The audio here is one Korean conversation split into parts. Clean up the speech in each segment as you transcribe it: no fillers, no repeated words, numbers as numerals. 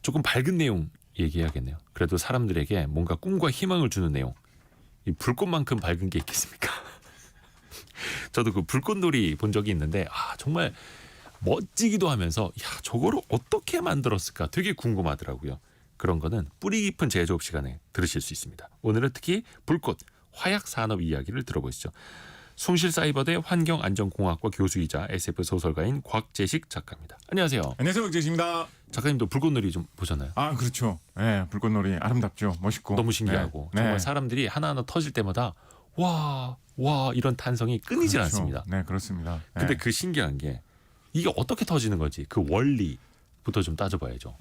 조금 밝은 내용 얘기해야겠네요. 그래도 사람들에게 뭔가 꿈과 희망을 주는 내용. 이 불꽃만큼 밝은 게 있겠습니까? 저도 그 불꽃놀이 본 적이 있는데 정말 멋지기도 하면서 저거를 어떻게 만들었을까 되게 궁금하더라고요. 그런 거는 뿌리 깊은 제조업 시간에 들으실 수 있습니다. 오늘은 특히 불꽃, 화약 산업 이야기를 들어보시죠. 숭실사이버대 환경안전공학과 교수이자 SF 소설가인 곽재식 작가입니다. 안녕하세요. 안녕하세요, 곽재식입니다. 작가님도 불꽃놀이 좀 보셨나요? 그렇죠. 네, 불꽃놀이 아름답죠. 멋있고. 너무 신기하고 네. 정말 사람들이 하나하나 터질 때마다 와 이런 탄성이 끊이질 그렇죠. 않습니다. 네, 그렇습니다. 근데 네. 그 신기한 게 이게 어떻게 터지는 거지? 그 원리부터 좀 따져봐야죠.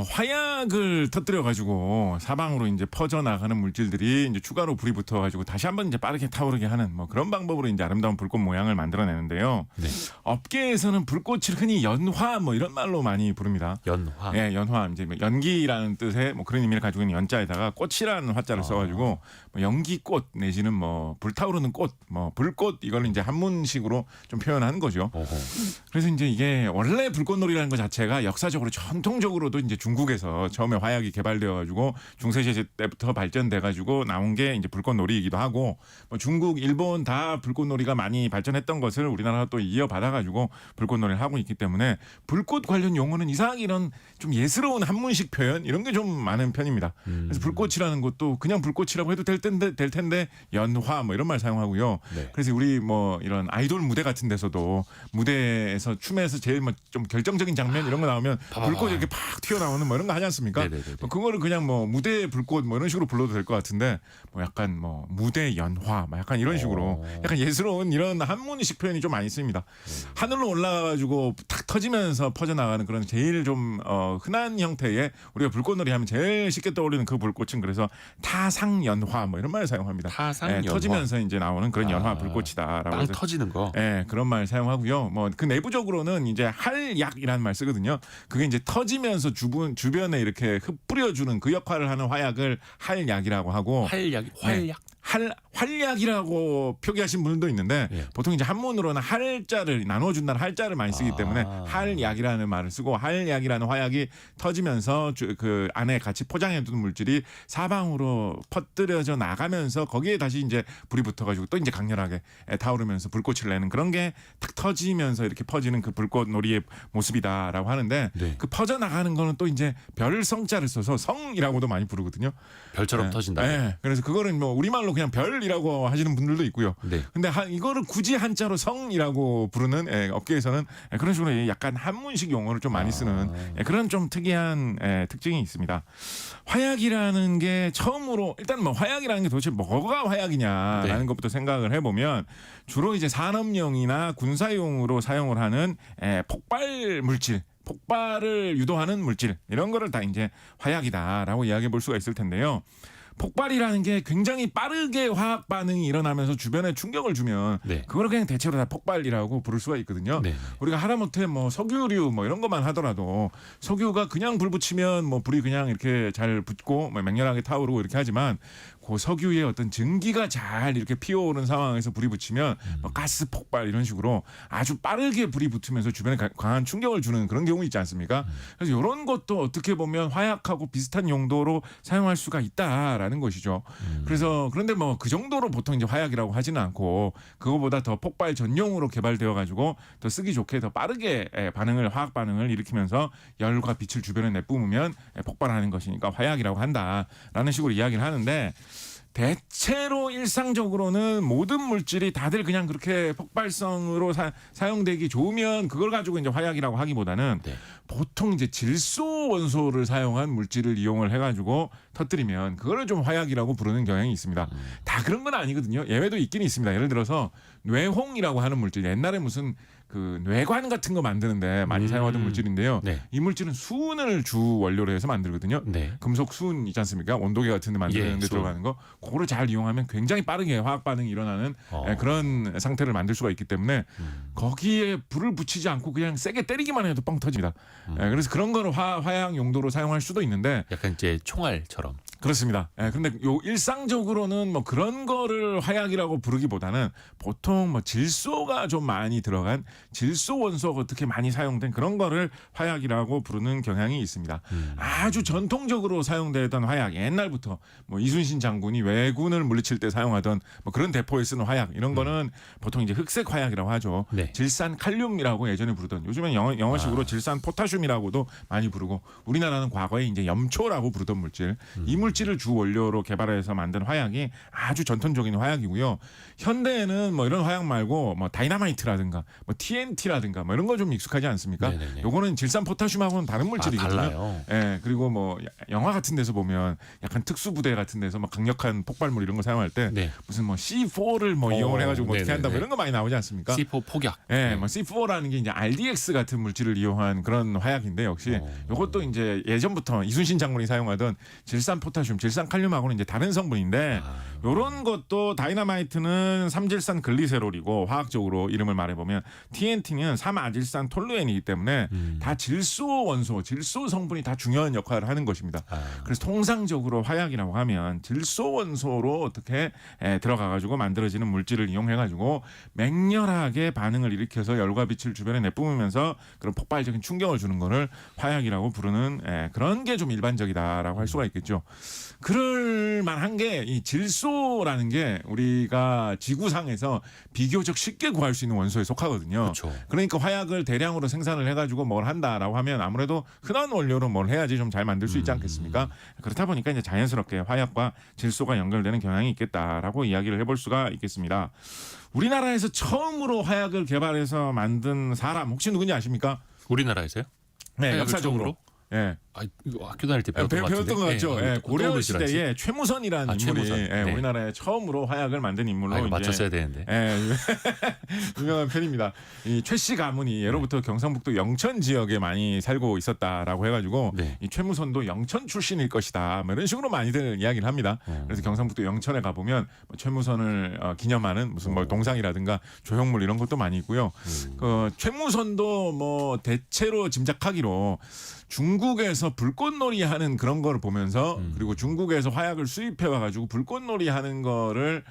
화약을 터뜨려 가지고 사방으로 이제 퍼져 나가는 물질들이 이제 추가로 불이 붙어 가지고 다시 한번 이제 빠르게 타오르게 하는 뭐 그런 방법으로 이제 아름다운 불꽃 모양을 만들어내는데요. 네. 업계에서는 불꽃을 흔히 연화 뭐 이런 말로 많이 부릅니다. 연화. 예, 연화 이제 뭐 연기라는 뜻의 뭐 그런 의미를 가지고 있는 연자에다가 꽃이라는 화자를 써가지고 뭐 연기꽃 내지는 뭐 불타오르는 꽃, 뭐 불꽃 이걸 이제 한문식으로 좀 표현하는 거죠. 어허. 그래서 이제 이게 원래 불꽃놀이라는 것 자체가 역사적으로 전통적으로도 이제 중국에서 처음에 화약이 개발되어가지고 중세시대 때부터 발전돼가지고 나온 게 이제 불꽃놀이이기도 하고 뭐 중국, 일본 다 불꽃놀이가 많이 발전했던 것을 우리나라가 또 이어받아가지고 불꽃놀이를 하고 있기 때문에 불꽃 관련 용어는 이상하게 이런 좀 예스러운 한문식 표현 이런 게 좀 많은 편입니다. 그래서 불꽃이라는 것도 그냥 불꽃이라고 해도 될 텐데 연화 뭐 이런 말 사용하고요. 네. 그래서 우리 뭐 이런 아이돌 무대 같은 데서도 무대에서 춤에서 제일 뭐 좀 결정적인 장면 이런 거 나오면 불꽃이 이렇게 팍 튀어나오는 뭐 이런 거 하지 않습니까? 네네네네. 뭐 그거를 그냥 뭐 무대 불꽃 뭐 이런 식으로 불러도 될 것 같은데 뭐 약간 뭐 무대 연화 뭐 약간 이런 식으로 약간 예스러운 이런 한문식 표현이 좀 많이 쓰입니다. 하늘로 올라가가지고 탁 터지면서 퍼져나가는 그런 제일 좀 흔한 형태의 우리가 불꽃놀이 하면 제일 쉽게 떠오르는 그 불꽃은 그래서 타상연화 뭐 이런 말을 사용합니다. 타상연화. 터지면서 이제 나오는 그런 연화 불꽃이다라고 빵 해서 터지는 거. 그런 말 사용하고요. 뭐 그 내부적으로는 이제 할약이라는 말 쓰거든요. 그게 이제 터지면서 주변에 이렇게 흩뿌려주는 그 역할을 하는 화약을 할약이라고 하고 활약. 활약이라고 표기하신 분들도 있는데 예. 보통 이제 한문으로는 할자를 나눠준다는 할자를 많이 쓰기 때문에 할약이라는 말을 쓰고 할약이라는 화약이 터지면서 그 안에 같이 포장해둔 물질이 사방으로 퍼뜨려져 나가면서 거기에 다시 이제 불이 붙어가지고 또 이제 강렬하게 타오르면서 불꽃을 내는 그런 게 탁 터지면서 이렇게 퍼지는 그 불꽃놀이의 모습이다라고 하는데 네. 그 퍼져 나가는 거는 또 이제 별성자를 써서 성이라고도 많이 부르거든요. 별처럼 터진다. 네. 그래서 그거는 뭐 우리말로 그냥 별이라고 하시는 분들도 있고요. 네. 근데 이거를 굳이 한자로 성이라고 부르는 업계에서는 그런 식으로 약간 한문식 용어를 좀 많이 쓰는 그런 좀 특이한 특징이 있습니다. 화약이라는 게 처음으로 일단 뭐 화약이라는 게 도대체 뭐가 화약이냐라는 네. 것부터 생각을 해보면 주로 이제 산업용이나 군사용으로 사용을 하는 폭발 물질. 폭발을 유도하는 물질 이런 거를 다 이제 화약이다라고 이야기해 볼 수가 있을 텐데요. 폭발이라는 게 굉장히 빠르게 화학 반응이 일어나면서 주변에 충격을 주면 네. 그거를 그냥 대체로 다 폭발이라고 부를 수가 있거든요. 네. 우리가 하다못해 뭐 석유류 뭐 이런 것만 하더라도 석유가 그냥 불 붙이면 뭐 불이 그냥 이렇게 잘 붙고 뭐 맹렬하게 타오르고 이렇게 하지만 그 석유의 어떤 증기가 잘 이렇게 피어오른 상황에서 불이 붙이면 뭐 가스 폭발 이런 식으로 아주 빠르게 불이 붙으면서 주변에 강한 충격을 주는 그런 경우 있지 않습니까? 그래서 이런 것도 어떻게 보면 화약하고 비슷한 용도로 사용할 수가 있다라는 것이죠. 그래서 그런데 뭐 그 정도로 보통 이제 화약이라고 하지는 않고 그거보다 더 폭발 전용으로 개발되어 가지고 더 쓰기 좋게 더 빠르게 화학 반응을 일으키면서 열과 빛을 주변에 내뿜으면 폭발하는 것이니까 화약이라고 한다라는 식으로 이야기를 하는데 대체로 일상적으로는 모든 물질이 다들 그냥 그렇게 폭발성으로 사용되기 좋으면 그걸 가지고 이제 화약이라고 하기보다는 네. 보통 이제 질소 원소를 사용한 물질을 이용을 해가지고 터뜨리면 그거를 좀 화약이라고 부르는 경향이 있습니다. 다 그런 건 아니거든요. 예외도 있긴 있습니다. 예를 들어서 뇌홍이라고 하는 물질, 옛날에 무슨 그 뇌관 같은 거 만드는데 많이 사용하던 물질인데요. 네. 이 물질은 수은을 주 원료로 해서 만들거든요. 네. 금속 수은 있지 않습니까? 온도계 같은 데 만드는 데 수은. 들어가는 거. 그거를 잘 이용하면 굉장히 빠르게 화학 반응이 일어나는 그런 상태를 만들 수가 있기 때문에 거기에 불을 붙이지 않고 그냥 세게 때리기만 해도 뻥 터집니다. 그래서 그런 거를 화약 용도로 사용할 수도 있는데 약간 이제 총알처럼. 그렇습니다. 근데 요 일상적으로는 뭐 그런 거를 화약이라고 부르기보다는 보통 뭐 질소가 좀 많이 들어간 질소 원소가 어떻게 많이 사용된 그런 거를 화약이라고 부르는 경향이 있습니다. 아주 전통적으로 사용되던 화약, 옛날부터 뭐 이순신 장군이 왜군을 물리칠 때 사용하던 뭐 그런 대포에 쓰는 화약 이런 거는 보통 이제 흑색 화약이라고 하죠. 네. 질산 칼륨이라고 예전에 부르던, 요즘엔 영어식으로 질산 포타슘이라고도 많이 부르고, 우리나라는 과거에 이제 염초라고 부르던 물질, 이 물질을 주 원료로 개발해서 만든 화약이 아주 전통적인 화약이고요. 현대에는 뭐 이런 화약 말고 뭐 다이나마이트라든가 뭐 TNT라든가 뭐 이런 거 좀 익숙하지 않습니까? 네네네. 요거는 질산 포타슘하고는 다른 물질이거든요. 달라요. 예, 그리고 뭐 영화 같은 데서 보면 약간 특수부대 같은 데서 막 강력한 폭발물 이런 거 사용할 때 네. 무슨 뭐 C4를 뭐 이용을 해가지고 뭐 어떻게 네네네. 한다 뭐 이런 거 많이 나오지 않습니까? C4 폭약. 예, 뭐 C4라는 게 이제 RDX 같은 물질을 이용한 그런 화약인데, 역시 이것도 이제 예전부터 이순신 장군이 사용하던 질산 포타슘, 질산 칼륨하고는 이제 다른 성분인데, 요런 것도 다이나마이트는 3질산 글리세롤이고 화학적으로 이름을 말해보면 TNT는 3아질산 톨루엔이기 때문에 다 질소 원소, 질소 성분이 다 중요한 역할을 하는 것입니다. 그래서 통상적으로 화약이라고 하면 질소 원소로 어떻게 들어가가지고 만들어지는 물질을 이용해가지고 맹렬하게 반응을 일으켜서 열과 빛을 주변에 내뿜으면서 그런 폭발적인 충격을 주는 거를 화약이라고 부르는 그런 게 좀 일반적이다라고 할 수가 있겠죠. 그럴 만한 게 이 질소라는 게 우리가 지구상에서 비교적 쉽게 구할 수 있는 원소에 속하거든요. 그렇죠. 그러니까 화약을 대량으로 생산을 해가지고 뭘 한다라고 하면 아무래도 흔한 원료로 뭘 해야지 좀 잘 만들 수 있지 않겠습니까? 그렇다 보니까 이제 자연스럽게 화약과 질소가 연결되는 경향이 있겠다라고 이야기를 해볼 수가 있겠습니다. 우리나라에서 처음으로 화약을 개발해서 만든 사람 혹시 누군지 아십니까? 우리나라에서요? 네, 화약을 역사적으로. 처음으로? 예. 아, 이거 학교 다닐 때 배웠던 것 같은데. 배웠던 것 같죠. 예, 고려 떠오르질 않지? 시대에 최무선이라는 인물이 최무선. 네. 우리나라에 처음으로 화약을 만든 인물로 이거 이제 맞췄어야 되는데. 유명한 편입니다. 이 최씨 가문이 예로부터 경상북도 영천 지역에 많이 살고 있었다라고 해가지고 네. 이 최무선도 영천 출신일 것이다. 뭐 이런 식으로 많이들 이야기를 합니다. 그래서 경상북도 영천에 가보면 뭐 최무선을 기념하는 무슨 뭐 동상이라든가 조형물 이런 것도 많이 있고요. 그 최무선도 뭐 대체로 짐작하기로 중국에서 불꽃놀이 하는 그런 거를 보면서, 그리고 중국에서 화약을 수입해 와가지고 불꽃놀이 하는 거를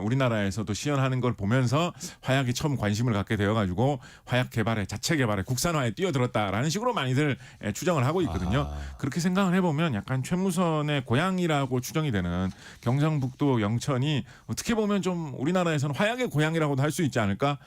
우리나라에서도 시연하는 걸 보면서 화약이 처음 관심을 갖게 되어가지고 화약 개발에, 자체 개발에, 국산화에 뛰어들었다라는 식으로 많이들 추정을 하고 있거든요. 그렇게 생각을 해보면 약간 최무선의 고향이라고 추정이 되는 경상북도 영천이 어떻게 보면 좀 우리나라에서는 화약의 고향이라고도 할 수 있지 않을까?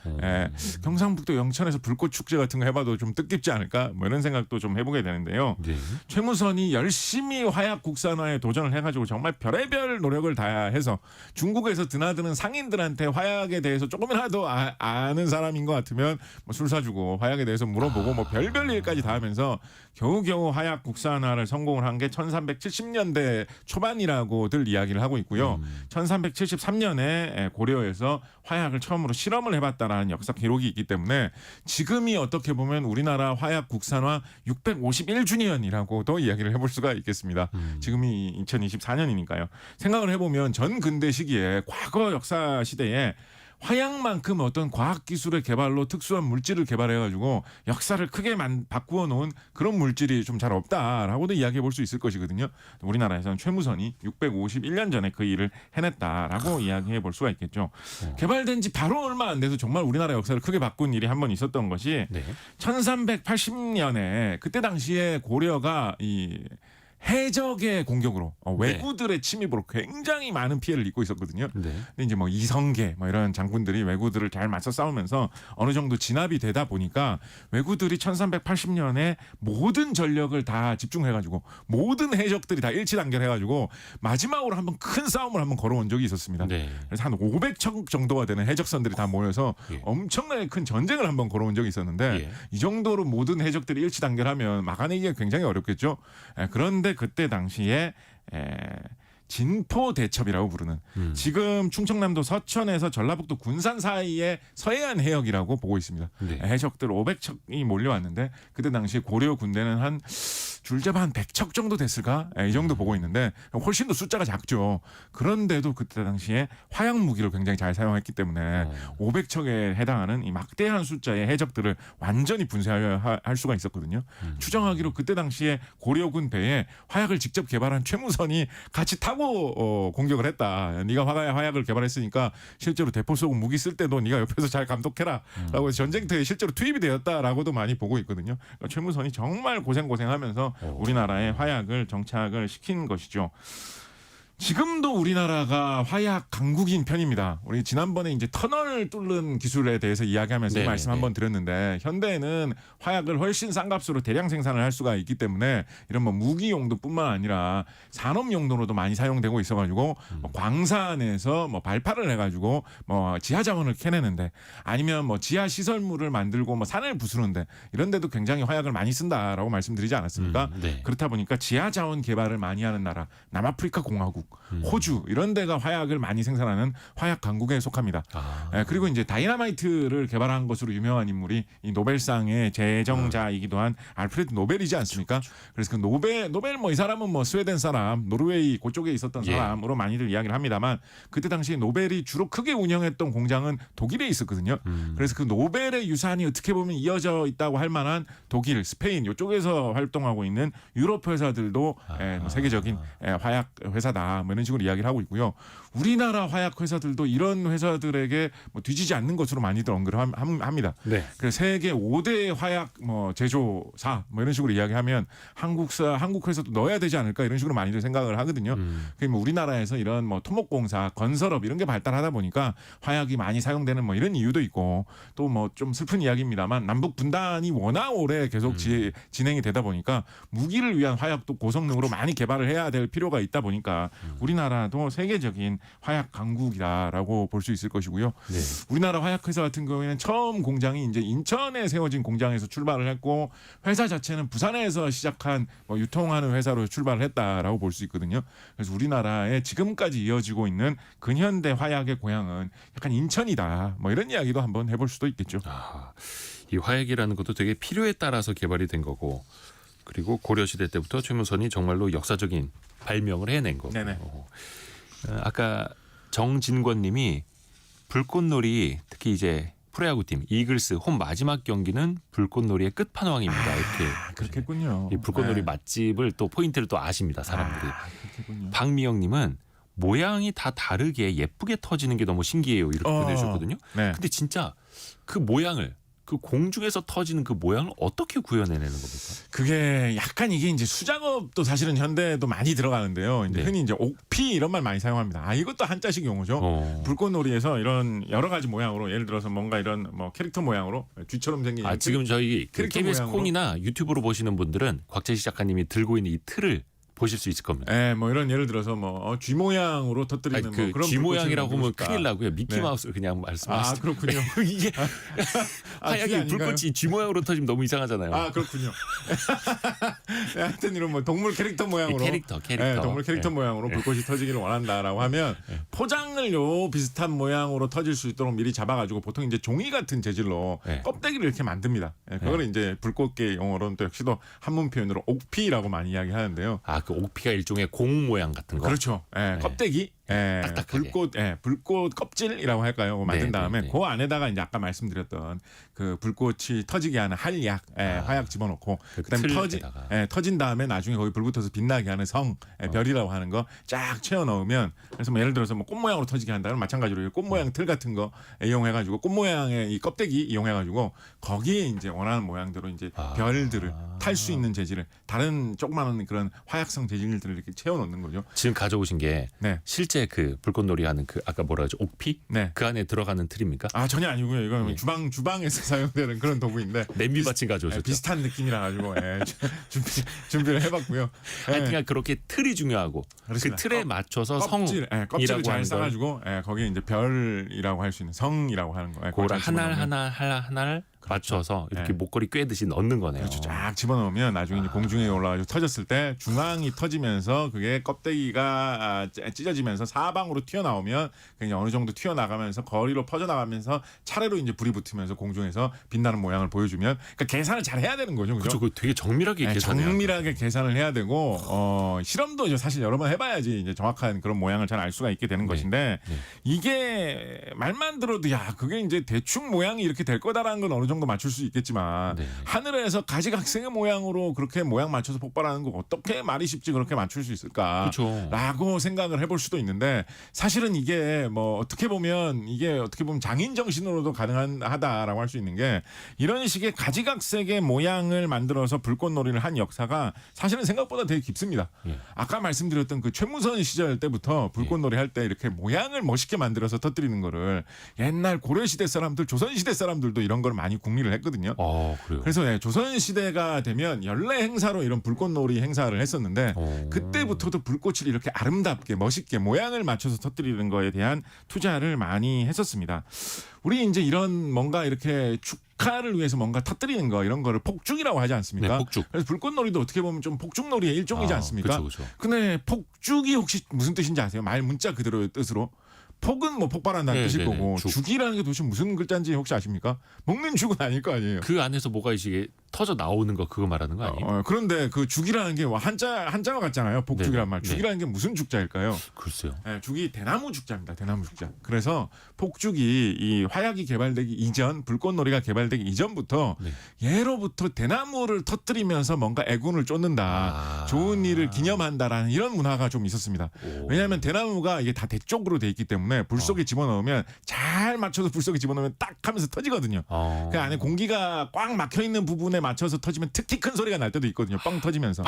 경상북도 영천에서 불꽃 축제 같은 거 해봐도 좀 뜻깊지 않을까? 뭐 이런 생각도 좀 해보게 되는데요. 네. 최무선이 열심히 화약 국산화에 도전을 해가지고 정말 별의별 노력을 다해서 중국에서 드나드는 상인들한테 화약에 대해서 조금이라도 아는 사람인 것 같으면 뭐 술 사주고 화약에 대해서 물어보고 뭐 별별 일까지 다 하면서 겨우겨우 화약 국산화를 성공을 한 게 1370년대 초반이라고들 이야기를 하고 있고요. 1373년에 고려에서 화약을 처음으로 실험을 해봤다라는 역사 기록이 있기 때문에 지금이 어떻게 보면 우리나라 화약 국산화 651주년이라고도 이야기를 해볼 수가 있겠습니다. 지금이 2024년이니까요. 생각을 해보면 전 근대 시기에, 과거 역사 시대에 화약만큼 어떤 과학기술의 개발로 특수한 물질을 개발해가지고 역사를 크게 바꾸어 놓은 그런 물질이 좀 잘 없다라고도 이야기해 볼 수 있을 것이거든요. 우리나라에서는 최무선이 651년 전에 그 일을 해냈다라고 이야기해 볼 수가 있겠죠. 개발된 지 바로 얼마 안 돼서 정말 우리나라 역사를 크게 바꾼 일이 한 번 있었던 것이 1380년에 그때 당시에 고려가 이 해적의 공격으로 왜구들의 침입으로 굉장히 많은 피해를 입고 있었거든요. 네. 근데 이제 뭐 이성계 뭐 이런 장군들이 왜구들을 잘 맞서 싸우면서 어느 정도 진압이 되다 보니까 왜구들이 1380년에 모든 전력을 다 집중해가지고 모든 해적들이 다 일치단결해가지고 마지막으로 한번 큰 싸움을 한번 걸어온 적이 있었습니다. 네. 그래서 한 500척 정도가 되는 해적선들이 다 모여서 엄청나게 큰 전쟁을 한번 걸어온 적이 있었는데 이 정도로 모든 해적들이 일치단결하면 막아내기가 굉장히 어렵겠죠. 그런데 그때 당시에 진포대첩이라고 부르는, 지금 충청남도 서천에서 전라북도 군산 사이의 서해안 해역이라고 보고 있습니다. 네. 해적들 500척이 몰려왔는데 그때 당시 고려 군대는 한 줄잡아 한 100척 정도 됐을까? 이 정도 보고 있는데 훨씬 더 숫자가 작죠. 그런데도 그때 당시에 화약 무기를 굉장히 잘 사용했기 때문에 500척에 해당하는 이 막대한 숫자의 해적들을 완전히 분쇄할 수가 있었거든요. 추정하기로 그때 당시에 고려군 배에 화약을 직접 개발한 최무선이 같이 타고 공격을 했다. 네가 화약을 개발했으니까 실제로 대포 쏘고 무기 쓸 때도 네가 옆에서 잘 감독해라라고 해서 전쟁터에 실제로 투입이 되었다라고도 많이 보고 있거든요. 그러니까 최무선이 정말 고생하면서 우리나라에 화약을 정착을 시킨 것이죠. 지금도 우리나라가 화약 강국인 편입니다. 우리 지난번에 이제 터널 뚫는 기술에 대해서 이야기하면서 이 말씀 한번 드렸는데 현대에는 화약을 훨씬 싼 값으로 대량 생산을 할 수가 있기 때문에 이런 뭐 무기 용도뿐만 아니라 산업 용도로도 많이 사용되고 있어가지고 뭐 광산에서 뭐 발파를 해가지고 뭐 지하 자원을 캐내는데 아니면 뭐 지하 시설물을 만들고 뭐 산을 부수는데 이런 데도 굉장히 화약을 많이 쓴다라고 말씀드리지 않았습니까? 네. 그렇다 보니까 지하 자원 개발을 많이 하는 나라 남아프리카 공화국 호주 이런 데가 화약을 많이 생산하는 화약 강국에 속합니다. 그리고 이제 다이너마이트를 개발한 것으로 유명한 인물이 이 노벨상의 제정자이기도 한 알프레드 노벨이지 않습니까? 그래서 그 노벨 뭐 이 사람은 뭐 스웨덴 사람, 노르웨이 그쪽에 있었던 사람으로 많이들 이야기를 합니다만 그때 당시 노벨이 주로 크게 운영했던 공장은 독일에 있었거든요. 그래서 그 노벨의 유산이 어떻게 보면 이어져 있다고 할 만한 독일, 스페인 이쪽에서 활동하고 있는 유럽 회사들도 뭐 세계적인 화약 회사다. 뭐 이런 식으로 이야기를 하고 있고요. 우리나라 화약 회사들도 이런 회사들에게 뭐 뒤지지 않는 것으로 많이들 언급을 합니다. 네. 그래서 세계 5대 화약 뭐 제조사 뭐 이런 식으로 이야기하면 한국 회사도 넣어야 되지 않을까 이런 식으로 많이들 생각을 하거든요. 그러니까 우리나라에서 이런 뭐 토목공사, 건설업 이런 게 발달하다 보니까 화약이 많이 사용되는 뭐 이런 이유도 있고 또 뭐 좀 슬픈 이야기입니다만 남북 분단이 워낙 오래 계속 진행이 되다 보니까 무기를 위한 화약도 고성능으로 많이 개발을 해야 될 필요가 있다 보니까 우리나라도 세계적인 화약 강국이다라고 볼 수 있을 것이고요. 네. 우리나라 화약회사 같은 경우에는 처음 공장이 이제 인천에 세워진 공장에서 출발을 했고 회사 자체는 부산에서 시작한 뭐 유통하는 회사로 출발을 했다라고 볼 수 있거든요. 그래서 우리나라에 지금까지 이어지고 있는 근현대 화약의 고향은 약간 인천이다. 뭐 이런 이야기도 한번 해볼 수도 있겠죠. 이 화약이라는 것도 되게 필요에 따라서 개발이 된 거고 그리고 고려시대 때부터 최무선이 정말로 역사적인 발명을 해낸 거고. 네네. 아까 정진권님이 불꽃놀이 특히 이제 프로야구팀 이글스 홈 마지막 경기는 불꽃놀이의 끝판왕입니다. 이렇게 그렇겠군요. 이 불꽃놀이 맛집을 또 포인트를 또 아십니다. 사람들이. 그렇겠군요. 박미영님은 모양이 다 다르게 예쁘게 터지는 게 너무 신기해요. 이렇게 보내주셨거든요. 네. 근데 진짜 그 모양을 그 공중에서 터지는 그 모양을 어떻게 구현해내는 겁니까? 그게 약간 이게 이제 수작업도 사실은 현대에도 많이 들어가는데요. 이제 네. 흔히 이제 옥피 이런 말 많이 사용합니다. 이것도 한자식 용어죠. 불꽃놀이에서 이런 여러 가지 모양으로 예를 들어서 뭔가 이런 뭐 캐릭터 모양으로 쥐처럼 생긴 지금 저희 그 캐릭터 KBS 모양으로. 콩이나 유튜브로 보시는 분들은 곽재식 작가님이 들고 있는 이 틀을 보실 수 있을 겁니다. 예, 뭐 이런 예를 들어서 뭐 쥐 모양으로 터뜨리는 아니, 뭐 그 그런 쥐 모양이라고 하면 불꽃을 큰일 나고요. 미키 네. 마우스 그냥 말씀하시죠. 그렇군요. 이게 쥐 하얗게 아닌가요? 불꽃이 쥐 모양으로 터지면 너무 이상하잖아요. 그렇군요. 하여튼 이런 뭐 동물 캐릭터 모양으로 캐릭터. 동물 캐릭터 네. 모양으로 불꽃이 터지기를 원한다라고 하면 포장을 요 비슷한 모양으로 터질 수 있도록 미리 잡아가지고 보통 이제 종이 같은 재질로 네. 껍데기를 이렇게 만듭니다. 그걸 이제 불꽃계 용어로는 또 역시도 한문 표현으로 옥피라고 많이 이야기하는데요. 그 옥피가 일종의 공 모양 같은 거. 그렇죠. 껍데기. 딱딱하게. 불꽃 껍질이라고 할까요? 그거 만든 네, 다음에 네, 네. 그 안에다가 이제 아까 말씀드렸던 그 불꽃이 터지게 하는 한약, 화약 집어넣고 그 그다음에 틀에다가. 터진 다음에 나중에 거기 불 붙어서 빛나게 하는 성, 별이라고 하는 거 쫙 채워 넣으면 그래서 뭐 예를 들어서 뭐 꽃 모양으로 터지게 한다면 마찬가지로 꽃 모양 틀 같은 거 이용해가지고 꽃 모양의 이 껍데기 이용해가지고 거기에 이제 원하는 모양대로 이제 별들을 탈 수 있는 재질을 다른 조그마한 그런 화약성 재질들을 이렇게 채워 넣는 거죠. 지금 가져오신 게 네. 실제 그 불꽃놀이 하는 그 아까 뭐라 하죠? 옥피? 네. 그 안에 들어가는 틀입니까? 전혀 아니고요. 이건 네. 주방에서 사용되는 그런 도구인데 냄비 받침 가져오셨죠? 비슷한 느낌이라 가지고 준비를 해봤고요. 하여튼 그렇게 틀이 중요하고 그렇습니다. 그 틀에 맞춰서 껍질을 성이라고 잘 하는 걸 싸가지고 거기에 이제 별이라고 할 수 있는 성이라고 하는 거. 그걸 하나 맞춰서 이렇게 네. 목걸이 꿰듯이 넣는 거네요. 그렇죠. 쫙 집어넣으면 나중에 이제 공중에 올라가지고 터졌을 때 중앙이 터지면서 그게 껍데기가 찢어지면서 사방으로 튀어나오면 그냥 어느 정도 튀어나가면서 거리로 퍼져나가면서 차례로 이제 불이 붙으면서 공중에서 빛나는 모양을 보여주면 그러니까 계산을 잘 해야 되는 거죠. 그렇죠. 그 되게 정밀하게 네, 계산해야 정밀하게 계산을 해야 되고 실험도 이제 사실 여러 번 해봐야지 이제 정확한 그런 모양을 잘 알 수가 있게 되는 것인데 네. 이게 말만 들어도 야 그게 이제 대충 모양이 이렇게 될 거다라는 건 어느 정도 맞출 수 있겠지만 네. 하늘에서 가지각색의 모양으로 그렇게 모양 맞춰서 폭발하는 거 어떻게 말이 쉽지 그렇게 맞출 수 있을까? 그렇죠. 라고 생각을 해볼 수도 있는데 사실은 이게 뭐 어떻게 보면 장인 정신으로도 가능하다라고 할 수 있는 게 이런 식의 가지각색의 모양을 만들어서 불꽃놀이를 한 역사가 사실은 생각보다 되게 깊습니다. 예. 아까 말씀드렸던 그 최무선 시절 때부터 불꽃놀이 할 때 이렇게 모양을 멋있게 만들어서 터뜨리는 거를 옛날 고려시대 사람들, 조선시대 사람들도 이런 걸 많이 궁리를 했거든요. 그래요. 그래서 조선시대가 되면 연례 행사로 이런 불꽃놀이 행사를 했었는데 그때부터도 불꽃을 이렇게 아름답게 멋있게 모양을 맞춰서 터뜨리는 거에 대한 투자를 많이 했었습니다. 우리 이제 이런 뭔가 이렇게 축하를 위해서 뭔가 터뜨리는 거 이런 거를 폭죽이라고 하지 않습니까? 네, 폭죽. 그래서 불꽃놀이도 어떻게 보면 좀 폭죽놀이의 일종이지 않습니까? 그렇죠. 근데 폭죽이 혹시 무슨 뜻인지 아세요? 말 문자 그대로의 뜻으로. 폭은 뭐 폭발한다는 네, 뜻일 네, 네. 거고 죽. 죽이라는 게 도대체 무슨 글자인지 혹시 아십니까? 먹는 죽은 아닐 거 아니에요. 그 안에서 뭐가 이게 터져 나오는 거 그거 말하는 거 아니에요? 그런데 그 죽이라는 게 한자가 같잖아요. 복죽이란 말. 네. 죽이라는 게 무슨 죽자일까요? 글쎄요. 네, 죽이 대나무 죽자입니다. 대나무 죽자. 그래서 폭죽이 이 화약이 개발되기 이전, 불꽃놀이가 개발되기 이전부터 네. 예로부터 대나무를 터뜨리면서 뭔가 애군을 쫓는다, 좋은 일을 기념한다라는 이런 문화가 좀 있었습니다. 왜냐하면 대나무가 이게 다 대쪽으로 돼 있기 때문에 불 속에 집어넣으면 잘 맞춰서 불 속에 집어넣으면 딱 하면서 터지거든요. 그 안에 공기가 꽉 막혀 있는 부분에 맞춰서 터지면 특히 큰 소리가 날 때도 있거든요. 뻥 터지면서.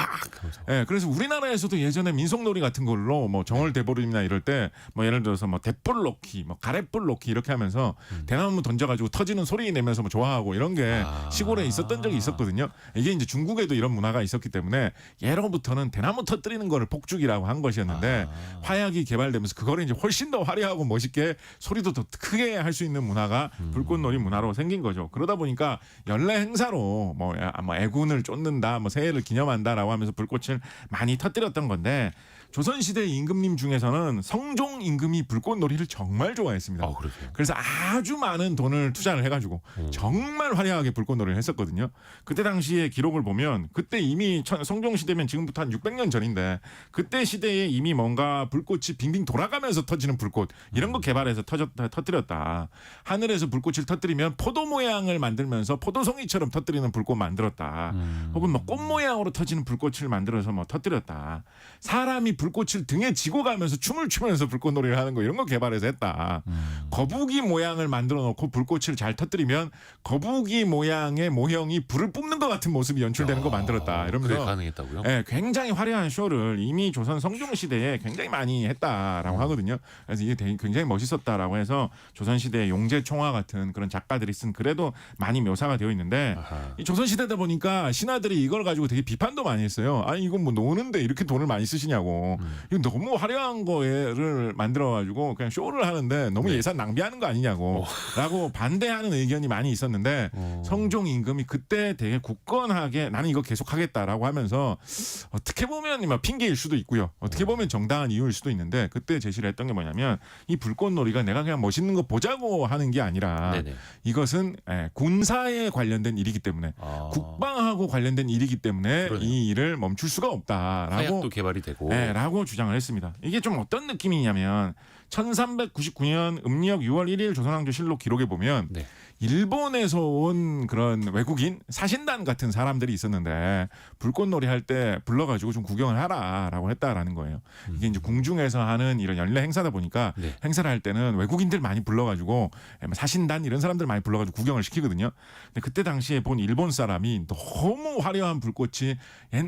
예, 그래서 우리나라에서도 예전에 민속놀이 같은 걸로 뭐 정월대보름이나 이럴 때 뭐 예를 들어서 뭐 대불 놓기, 뭐 가래불 놓기 이렇게 하면서 대나무 던져가지고 터지는 소리 내면서 뭐 좋아하고 이런 게 시골에 있었던 적이 있었거든요. 이게 이제 중국에도 이런 문화가 있었기 때문에 예로부터는 대나무 터뜨리는 거를 폭죽이라고 한 것이었는데 화약이 개발되면서 그거를 이제 훨씬 더 화려하고 멋있게 소리도 더 크게 할 수 있는 문화가 불꽃놀이 문화로 생긴 거죠. 그러다 보니까 연례 행사로 뭐 애군을 쫓는다, 뭐 새해를 기념한다라고 하면서 불꽃을 많이 터뜨렸던 건데 조선시대 임금님 중에서는 성종 임금이 불꽃놀이를 정말 좋아했습니다. 그래서 아주 많은 돈을 투자를 해가지고 정말 화려하게 불꽃놀이를 했었거든요. 그때 당시의 기록을 보면 그때 이미 성종 시대면 지금부터 한 600년 전인데 그때 시대에 이미 뭔가 불꽃이 빙빙 돌아가면서 터지는 불꽃 이런 거 개발해서 터뜨렸다. 하늘에서 불꽃을 터뜨리면 포도 모양을 만들면서 포도송이처럼 터뜨리는 불꽃 만들었다. 혹은 뭐 꽃 모양으로 터지는 불꽃을 만들어서 뭐 터뜨렸다. 사람이 불꽃을 등에 지고 가면서 춤을 추면서 불꽃놀이를 하는 거 이런 거 개발해서 했다. 거북이 모양을 만들어 놓고 불꽃을 잘 터뜨리면 거북이 모양의 모형이 불을 뿜는 것 같은 모습이 연출되는 거 만들었다. 이러면서 그게 가능했다고요? 네, 굉장히 화려한 쇼를 이미 조선 성종 시대에 굉장히 많이 했다라고 하거든요. 그래서 이게 굉장히 멋있었다라고 해서 조선 시대 용재 총화 같은 그런 작가들이 쓴 글에도 많이 묘사가 되어 있는데 이 조선 시대다 보니까 신하들이 이걸 가지고 되게 비판도 많이 했어요. 아니 이건 뭐 노는데 이렇게 돈을 많이 쓰시냐고. 이거 너무 화려한 거를 만들어가지고 그냥 쇼를 하는데 너무 예산 낭비하는 거 아니냐고 라고 반대하는 의견이 많이 있었는데 성종 임금이 그때 되게 굳건하게 나는 이거 계속 하겠다라고 하면서 어떻게 보면 핑계일 수도 있고요. 어떻게 보면 정당한 이유일 수도 있는데 그때 제시를 했던 게 뭐냐면 이 불꽃놀이가 내가 그냥 멋있는 거 보자고 하는 게 아니라 이것은 군사에 관련된 일이기 때문에 국방하고 관련된 일이기 때문에 이 일을 멈출 수가 없다라고 화약도 개발이 되고 라고 주장을 했습니다. 이게 좀 어떤 느낌이냐면 1399년 음력 6월 1일 조선왕조실록 기록에 보면 일본에서 온 그런 외국인 사신단 같은 사람들이 있었는데 불꽃놀이 할 때 불러가지고 좀 구경을 하라라고 했다라는 거예요. 이게 이제 궁중에서 하는 이런 연례 행사다 보니까 행사를 할 때는 외국인들 많이 불러가지고 사신단 이런 사람들 많이 불러가지고 구경을 시키거든요. 근데 그때 당시에 본 일본 사람이 너무 화려한 불꽃이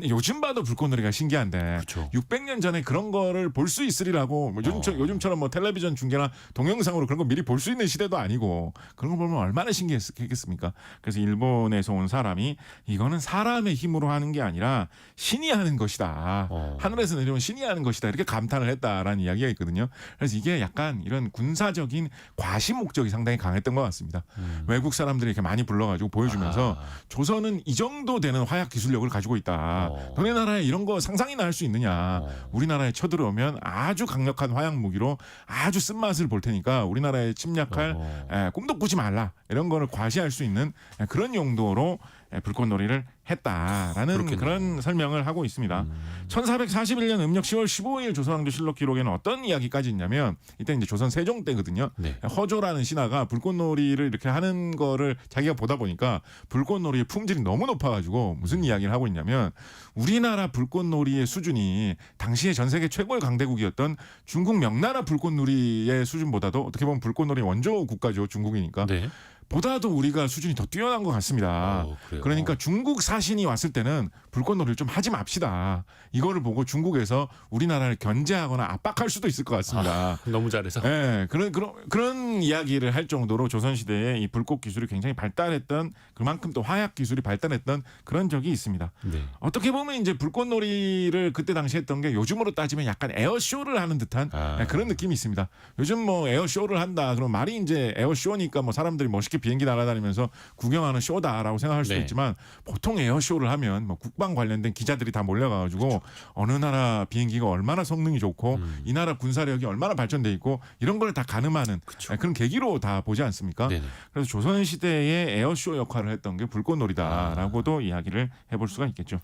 요즘 봐도 불꽃놀이가 신기한데 그렇죠. 600년 전에 그런 거를 볼 수 있으리라고 뭐 요즘처럼 뭐 텔레비전 중계나 동영상으로 그런 거 미리 볼 수 있는 시대도 아니고 그런 거 보면 얼마나 신기했겠습니까? 그래서 일본에서 온 사람이 이거는 사람의 힘으로 하는 게 아니라 신이 하는 것이다. 하늘에서 내려온 신이 하는 것이다. 이렇게 감탄을 했다라는 이야기가 있거든요. 그래서 이게 약간 이런 군사적인 과시 목적이 상당히 강했던 것 같습니다. 외국 사람들이 이렇게 많이 불러가지고 보여주면서 조선은 이 정도 되는 화약 기술력을 가지고 있다. 너네 나라에 이런 거 상상이나 할 수 있느냐. 우리나라에 쳐들어오면 아주 강력한 화약 무기로 아주 쓴맛을 볼 테니까 우리나라에 침략할 꿈도 꾸지 말라. 이런 거를 과시할 수 있는 그런 용도로 불꽃놀이를 했다라는 그렇겠네요. 그런 설명을 하고 있습니다. 1441년 음력 10월 15일 조선왕조실록 기록에는 어떤 이야기까지 있냐면 이때 이제 조선 세종 때거든요. 네. 허조라는 신하가 불꽃놀이를 이렇게 하는 거를 자기가 보다 보니까 불꽃놀이의 품질이 너무 높아가지고 무슨 이야기를 하고 있냐면 우리나라 불꽃놀이의 수준이 당시에 전 세계 최고의 강대국이었던 중국 명나라 불꽃놀이의 수준보다도 어떻게 보면 불꽃놀이 원조 국가죠. 중국이니까. 네. 보다도 우리가 수준이 더 뛰어난 것 같습니다. 그래요? 그러니까 중국 사신이 왔을 때는 불꽃놀이를 좀 하지 맙시다. 이거를 보고 중국에서 우리나라를 견제하거나 압박할 수도 있을 것 같습니다. 너무 잘해서. 네, 그런 이야기를 할 정도로 조선시대에 이 불꽃 기술이 굉장히 발달했던 그만큼 또 화약 기술이 발달했던 그런 적이 있습니다. 네. 어떻게 보면 이제 불꽃놀이를 그때 당시 했던 게 요즘으로 따지면 약간 에어쇼를 하는 듯한 그런 느낌이 있습니다. 요즘 뭐 에어쇼를 한다. 그럼 말이 이제 에어쇼니까 뭐 사람들이 멋있게 비행기 날아다니면서 구경하는 쇼다라고 생각할 수도 네. 있지만 보통 에어쇼를 하면 뭐 국방 관련된 기자들이 다 몰려가가지고 그렇죠. 어느 나라 비행기가 얼마나 성능이 좋고 이 나라 군사력이 얼마나 발전돼 있고 이런 걸 다 가늠하는 그렇죠. 그런 계기로 다 보지 않습니까? 네네. 그래서 조선시대의 에어쇼 역할을 했던 게 불꽃놀이다라고도 이야기를 해볼 수가 있겠죠.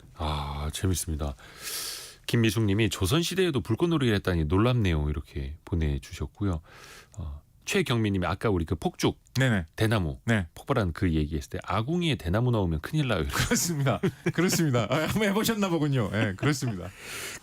재밌습니다. 김미숙님이 조선시대에도 불꽃놀이를 했다니 놀랍네요. 이렇게 보내주셨고요. 최경민님이 아까 우리 그 폭죽 네네. 대나무 네. 폭발한 그 얘기했을 때 아궁이에 대나무 나오면 큰일 나요. 그렇습니다. 그렇습니다. 한번 해보셨나 보군요. 네, 그렇습니다.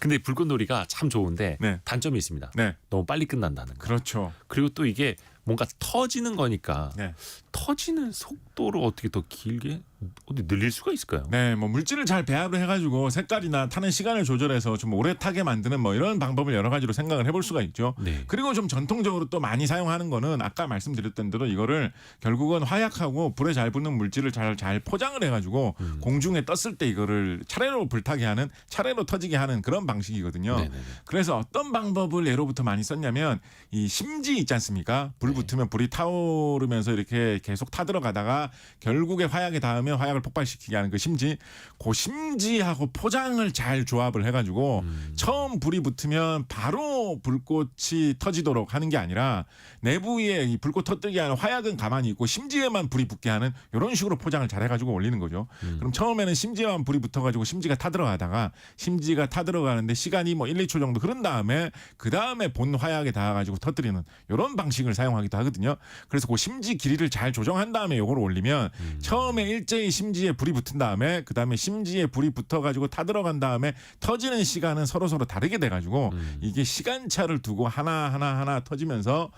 근데 불꽃놀이가 참 좋은데 네. 단점이 있습니다. 네. 너무 빨리 끝난다는 거. 그렇죠. 그리고 또 이게 뭔가 터지는 거니까 네. 터지는 속도를 어떻게 더 길게 어디 늘릴 수가 있을까요? 네, 뭐 물질을 잘 배합을 해가지고 색깔이나 타는 시간을 조절해서 좀 오래 타게 만드는 뭐 이런 방법을 여러 가지로 생각을 해볼 수가 있죠. 네. 그리고 좀 전통적으로 또 많이 사용하는 거는 아까 말씀드렸던 대로 이거를 결국은 화약하고 불에 잘 붙는 물질을 잘 포장을 해가지고 공중에 떴을 때 이거를 차례로 불타게 하는 차례로 터지게 하는 그런 방식이거든요. 네네네. 그래서 어떤 방법을 예로부터 많이 썼냐면 이 심지 있지 않습니까? 불 붙으면 불이 타오르면서 이렇게 계속 타들어가다가 결국에 화약에 닿으면 화약을 폭발시키게 하는 그 심지하고 포장을 잘 조합을 해가지고 처음 불이 붙으면 바로 불꽃이 터지도록 하는 게 아니라 내부에 이 불꽃 터뜨리게 하는 화약은 가만히 있고 심지에만 불이 붙게 하는 이런 식으로 포장을 잘 해가지고 올리는 거죠. 그럼 처음에는 심지에만 불이 붙어가지고 심지가 타들어가다가 심지가 타들어가는데 시간이 뭐 1, 2초 정도 흐른 다음에 그 다음에 본 화약에 닿아가지고 터뜨리는 이런 방식을 사용하기도 하거든요. 그래서 그 심지 길이를 잘 조정한 다음에 요걸 올리면 처음에 일제히 심지에 불이 붙은 다음에 그 다음에 심지에 불이 붙어가지고 타들어간 다음에 터지는 시간은 서로 다르게 돼가지고 이게 시간차를 두고 하나 터지면서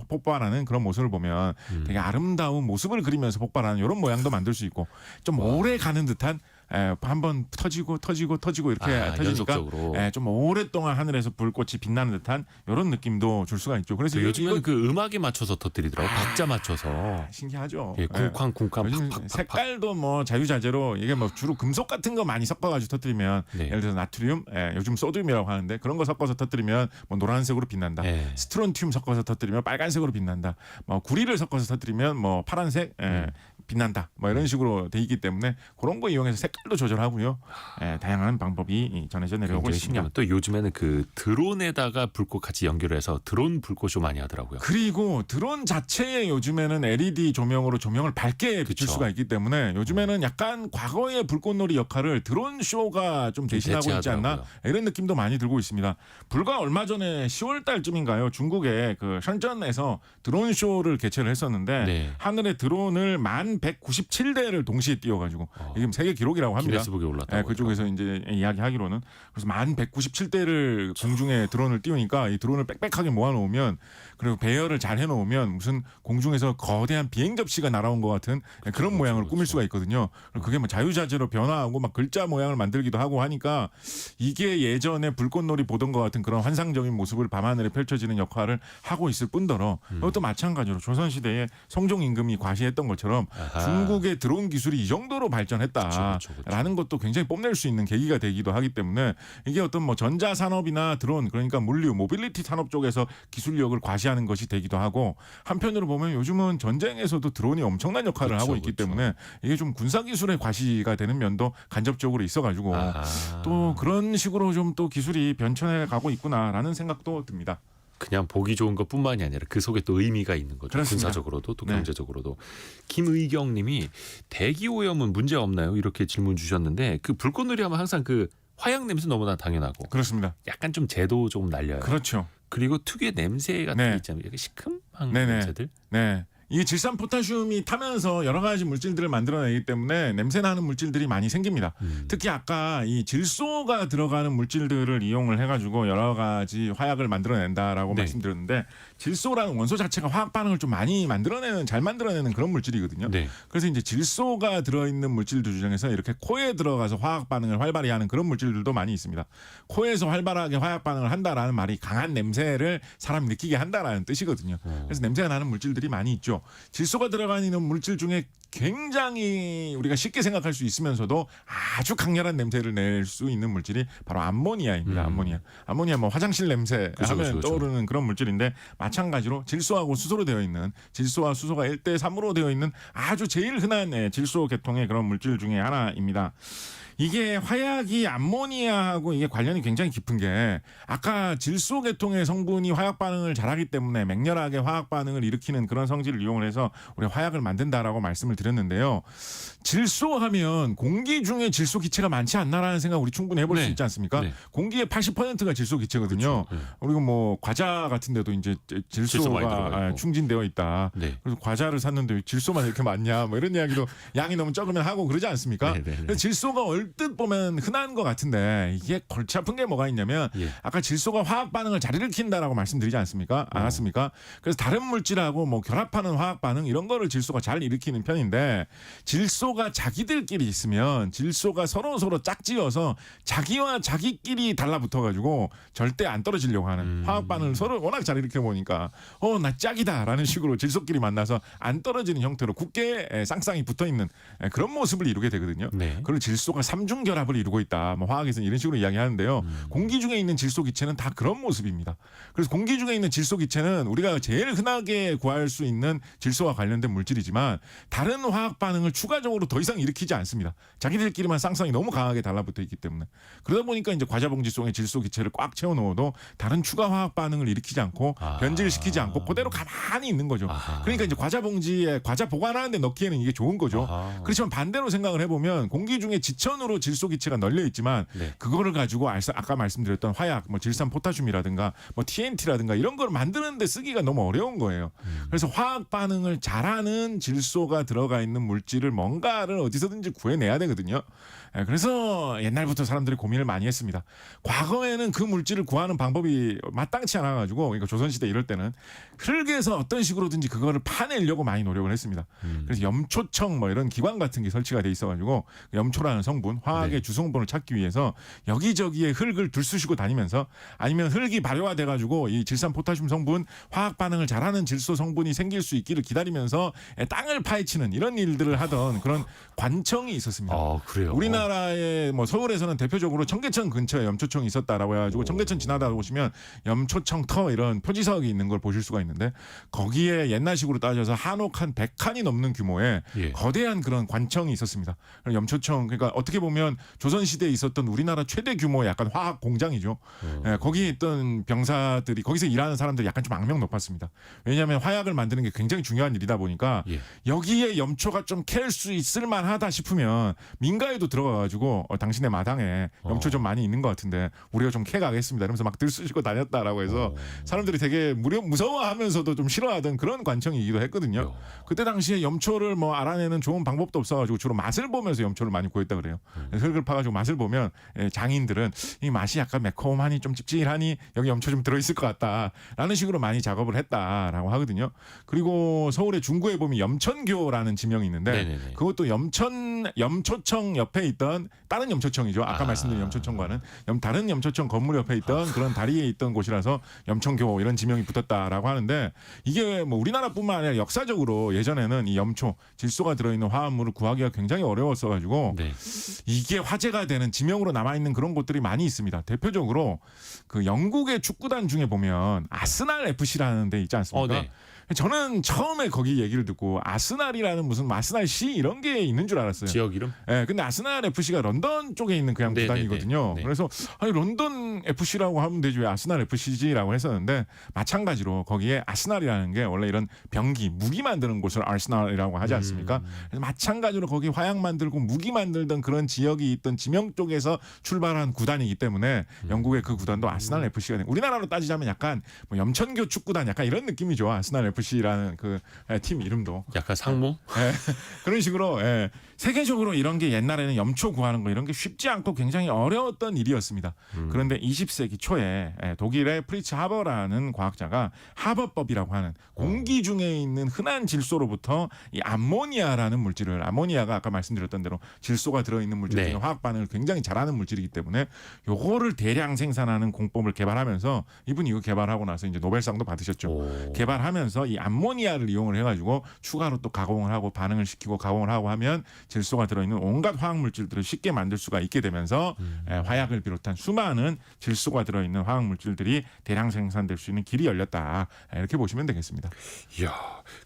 폭발하는 그런 모습을 보면 되게 아름다운 모습을 그리면서 폭발하는 이런 모양도 만들 수 있고 좀 오래 가는 듯한 한번 터지고 이렇게 터지니까 연속적으로. 좀 오랫동안 하늘에서 불꽃이 빛나는 듯한 이런 느낌도 줄 수가 있죠. 그래서 요즘에는 그 음악에 맞춰서 터뜨리더라고. 박자 맞춰서. 신기하죠. 예, 쿵쾅 요즘 팍팍팍. 색깔도 뭐 자유자재로 이게 뭐 주로 금속 같은 거 많이 섞어가지고 터뜨리면 네. 예를 들어서 나트륨, 요즘 소듐이라고 하는데 그런 거 섞어서 터뜨리면 뭐 노란색으로 빛난다. 네. 스트론튬 섞어서 터뜨리면 빨간색으로 빛난다. 뭐 구리를 섞어서 터뜨리면 뭐 파란색 빛난다. 뭐 이런 식으로 돼 있기 때문에 그런 거 이용해서 색깔도 조절하고요. 다양한 방법이 전해져 내려오고 굉장히 있습니다. 신기하면 또 요즘에는 그 드론에다가 불꽃 같이 연결해서 드론 불꽃쇼 많이 하더라고요. 그리고 드론 자체에 요즘에는 LED 조명으로 조명을 밝게 비출 그쵸. 수가 있기 때문에 요즘에는 약간 과거의 불꽃놀이 역할을 드론 쇼가 좀 대신하고 있지 않나 대체하더라고요. 이런 느낌도 많이 들고 있습니다. 불과 얼마 전에 10월 달쯤인가요? 중국의 그 션전에서 드론 쇼를 개최를 했었는데 네. 하늘에 드론을 10,000 만 197대를 동시에 띄워가지고 이게 세계 기록이라고 합니다. 기네스북에 올랐다. 그쪽에서 이제 이야기하기로는 그래서 만 197대를 공중에 드론을 띄우니까 이 드론을 빽빽하게 모아놓으면 그리고 배열을 잘 해놓으면 무슨 공중에서 거대한 비행 접시가 날아온 것 같은 그런 모양을 꾸밀 수가 있거든요. 그게 뭐 자유자재로 변화하고 막 글자 모양을 만들기도 하고 하니까 이게 예전에 불꽃놀이 보던 것 같은 그런 환상적인 모습을 밤하늘에 펼쳐지는 역할을 하고 있을 뿐더러 이것도 마찬가지로 조선시대에 성종 임금이 과시했던 것처럼 아하. 중국의 드론 기술이 이 정도로 발전했다라는 그쵸. 것도 굉장히 뽐낼 수 있는 계기가 되기도 하기 때문에 이게 어떤 뭐 전자산업이나 드론 그러니까 물류 모빌리티 산업 쪽에서 기술력을 과시하는 것이 되기도 하고 한편으로 보면 요즘은 전쟁에서도 드론이 엄청난 역할을 그쵸, 하고 있기 그쵸. 때문에 이게 좀 군사기술의 과시가 되는 면도 간접적으로 있어가지고 아하. 또 그런 식으로 좀 또 기술이 변천해 가고 있구나라는 생각도 듭니다. 그냥 보기 좋은 것뿐만이 아니라 그 속에 또 의미가 있는 거죠. 그렇습니다. 군사적으로도 또 네. 경제적으로도. 김의경님이 대기 오염은 문제 없나요? 이렇게 질문 주셨는데 그 불꽃놀이 하면 항상 그 화약 냄새 너무나 당연하고 그렇습니다. 약간 좀 재도 조금 날려요. 그렇죠. 그리고 특유의 냄새 같은 네. 게 있잖아요. 약간 시큼한 네네. 냄새들. 네. 이 질산포타슘이 타면서 여러 가지 물질들을 만들어내기 때문에 냄새나는 물질들이 많이 생깁니다. 특히 아까 이 질소가 들어가는 물질들을 이용을 해가지고 여러 가지 화약을 만들어낸다라고 네. 말씀드렸는데 질소라는 원소 자체가 화학 반응을 좀 많이 잘 만들어내는 그런 물질이거든요. 네. 그래서 이제 질소가 들어있는 물질들 중에서 이렇게 코에 들어가서 화학 반응을 활발히 하는 그런 물질들도 많이 있습니다. 코에서 활발하게 화학 반응을 한다라는 말이 강한 냄새를 사람이 느끼게 한다라는 뜻이거든요. 그래서 냄새가 나는 물질들이 많이 있죠. 질소가 들어가 있는 물질 중에 굉장히 우리가 쉽게 생각할 수 있으면서도 아주 강렬한 냄새를 낼 수 있는 물질이 바로 암모니아입니다. 암모니아 뭐 화장실 냄새 그쵸, 하면 그쵸. 떠오르는 그런 물질인데 마찬가지로 질소하고 수소로 되어 있는 질소와 수소가 1대3으로 되어 있는 아주 제일 흔한 질소 계통의 그런 물질 중에 하나입니다. 이게 화약이 암모니아하고 이게 관련이 굉장히 깊은 게 아까 질소 계통의 성분이 화학 반응을 잘하기 때문에 맹렬하게 화학 반응을 일으키는 그런 성질을 이용을 해서 우리가 화약을 만든다라고 말씀을 드렸는데요. 질소하면 공기 중에 질소 기체가 많지 않나라는 생각 우리 충분히 해볼 네. 수 있지 않습니까? 네. 공기의 80%가 질소 기체거든요. 그렇죠. 그리고 뭐 과자 같은 데도 이제 질소 많이 들어가 질소가 있고. 충진되어 있다. 네. 그래서 과자를 샀는데 질소만 이렇게 많냐 뭐 이런 이야기도 양이 너무 적으면 하고 그러지 않습니까? 네, 네, 네. 그래서 질소가 얼뜻 보면 흔한 것 같은데 이게 골치 아픈 게 뭐가 있냐면 예. 아까 질소가 화학 반응을 잘 일으킨다라고 말씀드리지 않았습니까? 그래서 다른 물질하고 뭐 결합하는 화학 반응 이런 거를 질소가 잘 일으키는 편인데 질소가 자기들끼리 있으면 질소가 서로 짝지어서 자기와 자기끼리 달라붙어 가지고 절대 안 떨어지려고 하는 화학 반응을 서로 워낙 잘 일으켜 보니까 나 짝이다라는 식으로 질소끼리 만나서 안 떨어지는 형태로 굳게 쌍쌍이 붙어 있는 그런 모습을 이루게 되거든요. 네. 그리고 질소가 삼중 결합을 이루고 있다. 뭐 화학에서는 이런 식으로 이야기하는데요. 공기 중에 있는 질소 기체는 다 그런 모습입니다. 그래서 공기 중에 있는 질소 기체는 우리가 제일 흔하게 구할 수 있는 질소와 관련된 물질이지만 다른 화학 반응을 추가적으로 더 이상 일으키지 않습니다. 자기들끼리만 쌍쌍이 너무 강하게 달라붙어 있기 때문에 그러다 보니까 이제 과자 봉지 속에 질소 기체를 꽉 채워 넣어도 다른 추가 화학 반응을 일으키지 않고 변질시키지 않고 그대로 가만히 있는 거죠. 그러니까 이제 과자 봉지에 과자 보관하는데 넣기에는 이게 좋은 거죠. 그렇지만 반대로 생각을 해보면 공기 중에 지천으로 질소 기체가 널려 있지만 네. 그거를 가지고 아까 말씀드렸던 화약, 뭐 질산포타슘이라든가 뭐 TNT라든가 이런 걸 만드는데 쓰기가 너무 어려운 거예요. 그래서 화학 반응을 잘하는 질소가 들어가 있는 물질을 뭔가를 어디서든지 구해내야 되거든요. 그래서 옛날부터 사람들이 고민을 많이 했습니다. 과거에는 그 물질을 구하는 방법이 마땅치 않아가지고 그러니까 조선시대 이럴 때는 흙에서 어떤 식으로든지 그거를 파내려고 많이 노력을 했습니다. 그래서 염초청 뭐 이런 기관 같은 게 설치가 돼 있어가지고 염초라는 성분, 화학의 네. 주성분을 찾기 위해서 여기저기에 흙을 들쑤시고 다니면서 아니면 흙이 발효화돼가지고 이 질산포타슘 성분, 화학 반응을 잘하는 질소 성분이 생길 수 있기를 기다리면서 땅을 파헤치는 이런 일들을 하던 그런 관청이 있었습니다. 그래요. 우리나라의 뭐 서울에서는 대표적으로 청계천 근처에 염초청이 있었다라고 해가지고 청계천 지나다 보시면 염초청 터 이런 표지석이 있는 걸 보실 수가 있는데 거기에 옛날식으로 따져서 한옥 한 100칸이 넘는 규모의 예. 거대한 그런 관청이 있었습니다. 염초청 그러니까 어떻게 보면 조선시대에 있었던 우리나라 최대 규모의 약간 화학 공장이죠. 거기에 있던 병사들이 거기서 일하는 사람들이 약간 좀 악명 높았습니다. 왜냐하면 화약을 만드는 게 굉장히 굉장히 중요한 일이다 보니까 예. 여기에 염초가 좀 캘 수 있을 만하다 싶으면 민가에도 들어가가지고 당신의 마당에 염초 좀 많이 있는 것 같은데 우리가 좀 캐가겠습니다. 이러면서 막 들쑤시고 다녔다라고 해서 사람들이 되게 무서워하면서도 좀 싫어하던 그런 관청이기도 했거든요. 그때 당시에 염초를 뭐 알아내는 좋은 방법도 없어가지고 주로 맛을 보면서 염초를 많이 구했다 그래요. 흙을 파가지고 맛을 보면 장인들은 이 맛이 약간 매콤하니 좀 찝찝하니 여기 염초 좀 들어있을 것 같다라는 식으로 많이 작업을 했다라고 하거든요. 그리고 서울의 중구에 보면 염천교라는 지명이 있는데 네네네. 그것도 염초청 옆에 있던 다른 염초청이죠. 아까 말씀드린 염초청과는 다른 염초청 건물 옆에 있던 그런 다리에 있던 곳이라서 염천교 이런 지명이 붙었다라고 하는데 이게 뭐 우리나라뿐만 아니라 역사적으로 예전에는 이 염초 질소가 들어있는 화합물을 구하기가 굉장히 어려웠어가지고 네. 이게 화제가 되는 지명으로 남아있는 그런 곳들이 많이 있습니다. 대표적으로 그 영국의 축구단 중에 보면 아스날 FC라는 데 있지 않습니까? 네. 저는 처음에 거기 얘기를 듣고 아스날이라는 무슨 아스날 시 이런 게 있는 줄 알았어요. 지역 이름? 예, 근데 아스날 FC가 런던 쪽에 있는 그냥 네네네. 구단이거든요. 네. 그래서 아니 런던 FC라고 하면 되지 왜 아스날 FC지라고 했었는데 마찬가지로 거기에 아스날이라는 게 원래 이런 병기 무기 만드는 곳을 아스날이라고 하지 않습니까? 그래서 마찬가지로 거기 화약 만들고 무기 만들던 그런 지역이 있던 지명 쪽에서 출발한 구단이기 때문에 영국의 그 구단도 아스날 FC가 된. 우리나라로 따지자면 약간 뭐 염천교 축구단 약간 이런 느낌이죠. 아스날 FC라는 그 팀 이름도. 약간 상무? 예, 그런 식으로 세계적으로 이런 게 옛날에는 염초 구하는 거 이런 게 쉽지 않고 굉장히 어려웠던 일이었습니다. 그런데 20세기 초에 독일의 프리츠 하버라는 과학자가 하버법이라고 하는 공기 중에 있는 흔한 질소로부터 이 암모니아라는 물질을 암모니아가 아까 말씀드렸던 대로 질소가 들어있는 물질 중에 네. 화학 반응을 굉장히 잘하는 물질이기 때문에 요거를 대량 생산하는 공법을 개발하면서 이분이 이거 개발하고 나서 이제 노벨상도 받으셨죠. 개발하면서 이 암모니아를 이용을 해가지고 추가로 또 가공을 하고 반응을 시키고 가공을 하고 하면 질소가 들어있는 온갖 화학 물질들을 쉽게 만들 수가 있게 되면서 화약을 비롯한 수많은 질소가 들어있는 화학 물질들이 대량 생산될 수 있는 길이 열렸다. 이렇게 보시면 되겠습니다. 이야,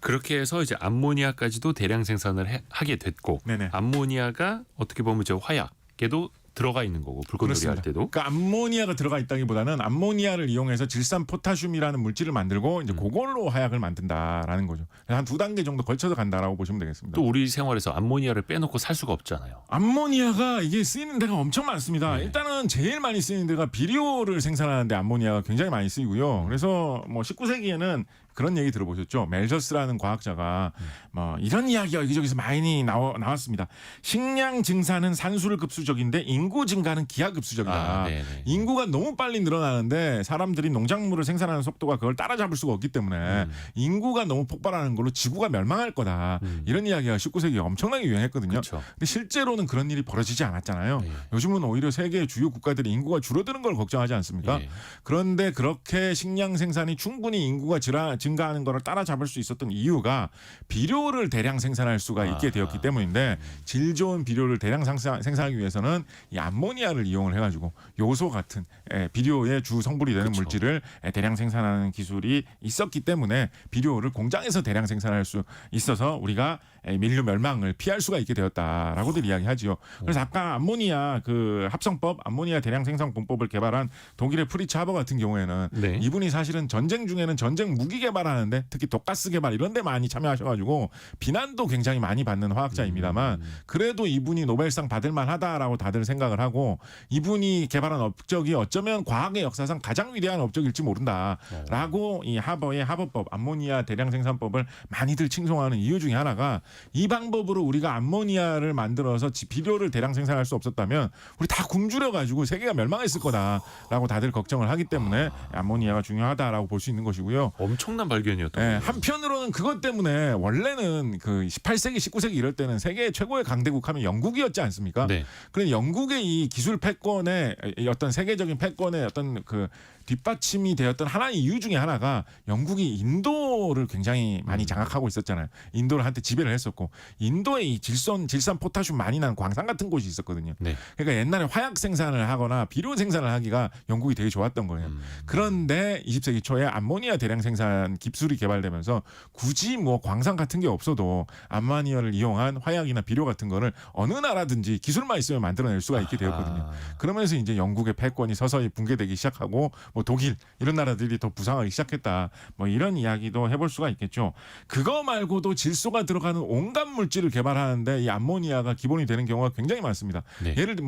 그렇게 해서 이제 암모니아까지도 대량 생산을 하게 됐고, 네네. 암모니아가 어떻게 보면 저 화약에도 들어가 있는 거고 불꽃놀이 할 때도. 그러니까 암모니아가 들어가 있다기보다는 암모니아를 이용해서 질산 포타슘이라는 물질을 만들고 이제 그걸로 화약을 만든다라는 거죠. 한 두 단계 정도 걸쳐서 간다라고 보시면 되겠습니다. 또 우리 생활에서 암모니아를 빼놓고 살 수가 없잖아요. 암모니아가 이게 쓰이는 데가 엄청 많습니다. 네. 일단은 제일 많이 쓰이는 데가 비료를 생산하는데 암모니아가 굉장히 많이 쓰이고요. 그래서 뭐 19세기에는 그런 얘기 들어보셨죠? 멜저스라는 과학자가 뭐 이런 이야기가 여기저기서 많이 나왔습니다. 식량 증산은 산술급수적인데 인구 증가는 기하급수적이다. 인구가 너무 빨리 늘어나는데 사람들이 농작물을 생산하는 속도가 그걸 따라잡을 수가 없기 때문에 인구가 너무 폭발하는 걸로 지구가 멸망할 거다. 이런 이야기가 19세기에 엄청나게 유행했거든요. 그쵸. 근데 실제로는 그런 일이 벌어지지 않았잖아요. 네. 요즘은 오히려 세계 주요 국가들이 인구가 줄어드는 걸 걱정하지 않습니까? 예. 그런데 그렇게 식량 생산이 충분히 인구가 증가하는 것을 따라잡을 수 있었던 이유가 비료를 대량 생산할 수가 있게 되었기 때문인데 질 좋은 비료를 대량 생산하기 위해서는 이 암모니아를 이용을 해가지고 요소 같은 비료의 주 성분이 되는 그쵸. 물질을 대량 생산하는 기술이 있었기 때문에 비료를 공장에서 대량 생산할 수 있어서 우리가 인류 멸망을 피할 수가 있게 되었다라고들 이야기하지요. 그래서 아까 암모니아 그 합성법, 암모니아 대량 생산 공법을 개발한 독일의 프리츠 하버 같은 경우에는 네. 이분이 사실은 전쟁 중에는 전쟁 무기 개발하는데 특히 독가스 개발 이런 데 많이 참여하셔가지고 비난도 굉장히 많이 받는 화학자입니다만 그래도 이분이 노벨상 받을 만하다라고 다들 생각을 하고 이분이 개발한 업적이 어쩌면 과학의 역사상 가장 위대한 업적일지 모른다라고 이 하버의 하버법, 암모니아 대량 생산법을 많이들 칭송하는 이유 중에 하나가 이 방법으로 우리가 암모니아를 만들어서 비료를 대량 생산할 수 없었다면 우리 다 굶주려 가지고 세계가 멸망했을 거다라고 다들 걱정을 하기 때문에 암모니아가 중요하다라고 볼 수 있는 것이고요. 엄청난 발견이었던 거예요. 한편으로는 그것 때문에 원래는 그 18세기, 19세기 이럴 때는 세계 최고의 강대국 하면 영국이었지 않습니까? 네. 그런데 영국의 이 기술 패권의 어떤 세계적인 패권의 어떤 그 뒷받침이 되었던 하나의 이유 중에 하나가 영국이 인도를 굉장히 많이 장악하고 있었잖아요. 인도를 한때 지배를 했었고 인도에 이 질산 포타슘 많이 나는 광산 같은 곳이 있었거든요. 네. 그러니까 옛날에 화약 생산을 하거나 비료 생산을 하기가 영국이 되게 좋았던 거예요. 그런데 20세기 초에 암모니아 대량 생산 기술이 개발되면서 굳이 뭐 광산 같은 게 없어도 암모니아를 이용한 화약이나 비료 같은 거를 어느 나라든지 기술만 있으면 만들어낼 수가 있게 되었거든요. 그러면서 이제 영국의 패권이 서서히 붕괴되기 시작하고 뭐 독일 이런 나라들이 더 부상하기 시작했다. 뭐 이런 이야기도 해볼 수가 있겠죠. 그거 말고도 질소가 들어가는 온갖 물질을 개발하는데 이 암모니아가 기본이 되는 경우가 굉장히 많습니다. 네. 예를 들어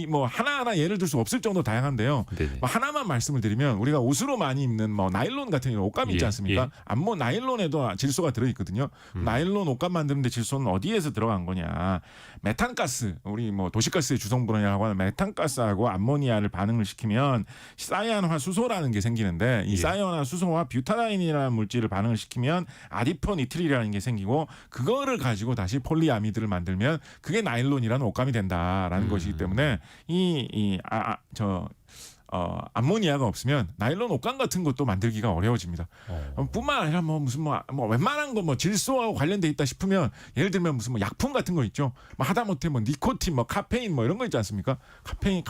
뭐 하나하나 예를 들 수 없을 정도 다양한데요. 네네. 뭐 하나만 말씀을 드리면 우리가 옷으로 많이 입는 뭐 나일론 같은 이런 옷감 있지 예, 않습니까? 예. 나일론에도 질소가 들어 있거든요. 나일론 옷감 만드는데 질소는 어디에서 들어간 거냐? 메탄가스, 우리 뭐 도시가스의 주성분이라고 하는 메탄가스하고 암모니아를 반응을 시키면 사이안화 수소라는 게 생기는데 이 예. 사이안화 수소와 뷰타다인이라는 물질을 반응을 시키면 아디포니트릴이라는 게 생기고 그거를 가지고 다시 폴리아미드를 만들면 그게 나일론이라는 옷감이 된다라는 것이기 때문에 암모니아가 없으면 나일론 옷감 같은 것도 만들기가 어려워집니다. 뿐만 아니라 뭐 무슨 뭐 웬만한 거 뭐 질소하고 관련돼 있다 싶으면 예를 들면 무슨 뭐 약품 같은 거 있죠. 뭐 하다못해 뭐 니코틴, 뭐 카페인 뭐 이런 거 있지 않습니까? 카페인,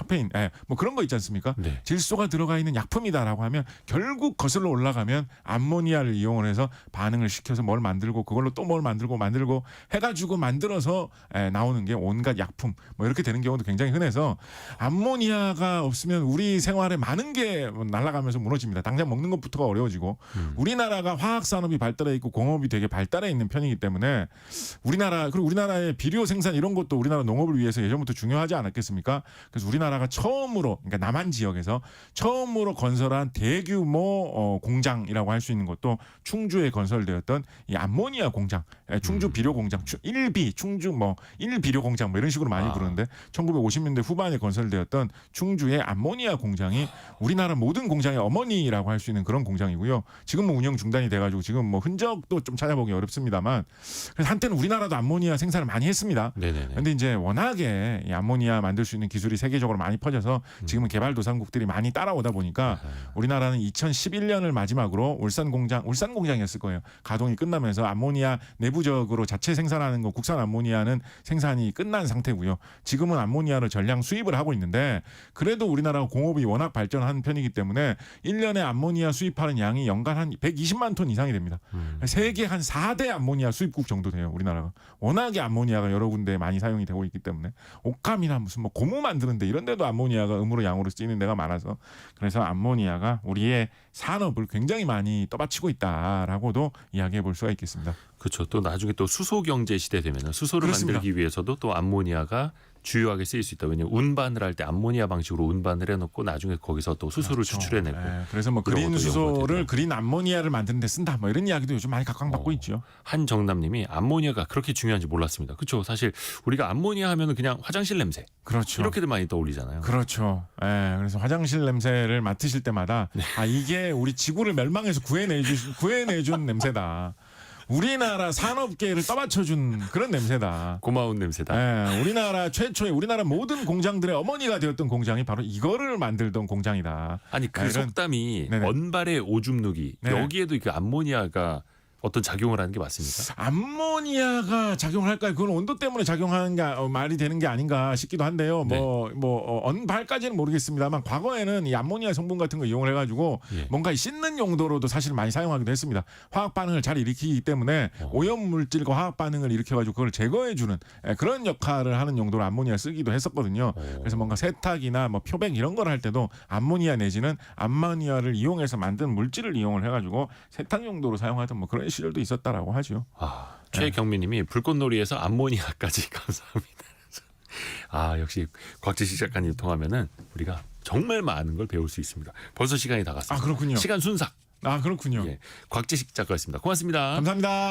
뭐 그런 거 있지 않습니까? 네. 질소가 들어가 있는 약품이다라고 하면 결국 거슬러 올라가면 암모니아를 이용을 해서 반응을 시켜서 뭘 만들고 그걸로 또 뭘 만들고 해가지고 만들어서 나오는 게 온갖 약품 뭐 이렇게 되는 경우도 굉장히 흔해서 암모니아가 없으면 우리 생활에 많은 게 날아가면서 무너집니다. 당장 먹는 것부터가 어려워지고 우리나라가 화학 산업이 발달해 있고 공업이 되게 발달해 있는 편이기 때문에 그리고 우리나라의 비료 생산 이런 것도 우리나라 농업을 위해서 예전부터 중요하지 않았겠습니까? 그래서 우리나라가 처음으로 그러니까 남한 지역에서 처음으로 건설한 대규모 공장이라고 할 수 있는 것도 충주에 건설되었던 이 암모니아 공장, 충주 비료 공장, 1비 충주 뭐 1비료 공장 뭐 이런 식으로 많이 부르는데 1950년대 후반에 건설되었던 충주의 암모니아 공장이 우리나라 모든 공장의 어머니라고 할 수 있는 그런 공장이고요. 지금은 운영 중단이 돼가지고 지금 뭐 흔적도 좀 찾아보기 어렵습니다만 그래서 한때는 우리나라도 암모니아 생산을 많이 했습니다. 네네네. 그런데 이제 워낙에 이 암모니아 만들 수 있는 기술이 세계적으로 많이 퍼져서 지금은 개발도상국들이 많이 따라오다 보니까 우리나라는 2011년을 마지막으로 울산 공장이었을 거예요. 가동이 끝나면서 암모니아 내부적으로 자체 생산하는 거 국산 암모니아는 생산이 끝난 상태고요. 지금은 암모니아를 전량 수입을 하고 있는데 그래도 우리나라가 공업이 워낙 발전한 편이기 때문에 1년에 암모니아 수입하는 양이 연간 한 120만 톤 이상이 됩니다. 세계 한 4대 암모니아 수입국 정도 돼요. 우리나라가. 워낙에 암모니아가 여러 군데 많이 사용이 되고 있기 때문에 옷감이나 무슨 뭐 고무 만드는데 이런 데도 암모니아가 음으로 양으로 쓰이는 데가 많아서 그래서 암모니아가 우리의 산업을 굉장히 많이 떠받치고 있다라고도 이야기해 볼 수가 있겠습니다. 그렇죠. 또 나중에 또 수소 경제 시대 되면 수소를 그렇습니다. 만들기 위해서도 또 암모니아가 주요하게 쓰일 수 있다. 왜냐하면 운반을 할 때 암모니아 방식으로 운반을 해놓고 나중에 거기서 또 수소를 그렇죠. 추출해내고. 그래서 뭐 그런 그린 것도 수소를 연구가 그린 암모니아를 만드는 데 쓴다. 뭐 이런 이야기도 요즘 많이 각광받고 있죠. 한정남님이 암모니아가 그렇게 중요한지 몰랐습니다. 그렇죠. 사실 우리가 암모니아 하면은 그냥 화장실 냄새 그렇죠. 이렇게들 많이 떠올리잖아요. 그렇죠. 그래서 화장실 냄새를 맡으실 때마다 이게 우리 지구를 멸망해서 구해내준 냄새다. 우리나라 산업계를 떠받쳐준 그런 냄새다. 고마운 냄새다. 우리나라 최초의 우리나라 모든 공장들의 어머니가 되었던 공장이 바로 이거를 만들던 공장이다. 아니 그 이런- 속담이 네네. 언발의 오줌 누기 네네. 여기에도 그 암모니아가 어떤 작용을 하는 게 맞습니까? 암모니아가 작용할까요? 그건 온도 때문에 작용하는 게 말이 되는 게 아닌가 싶기도 한데요. 네. 언발까지는 모르겠습니다만 과거에는 이 암모니아 성분 같은 거 이용을 해가지고 예. 뭔가 씻는 용도로도 사실 많이 사용하기도 했습니다. 화학 반응을 잘 일으키기 때문에 오염 물질과 화학 반응을 일으켜가지고 그걸 제거해주는 그런 역할을 하는 용도로 암모니아 쓰기도 했었거든요. 그래서 뭔가 세탁이나 뭐 표백 이런 걸 할 때도 암모니아 내지는 암모니아를 이용해서 만든 물질을 이용을 해가지고 세탁 용도로 사용하던 뭐 그런 시절도 있었다라고 하죠. 최경민님이 불꽃놀이에서 암모니아까지 감사합니다. 역시 곽지식 작가님 통하면은 우리가 정말 많은 걸 배울 수 있습니다. 벌써 시간이 다 갔습니다. 그렇군요. 시간 순삭. 그렇군요. 곽지식 작가였습니다. 고맙습니다. 감사합니다.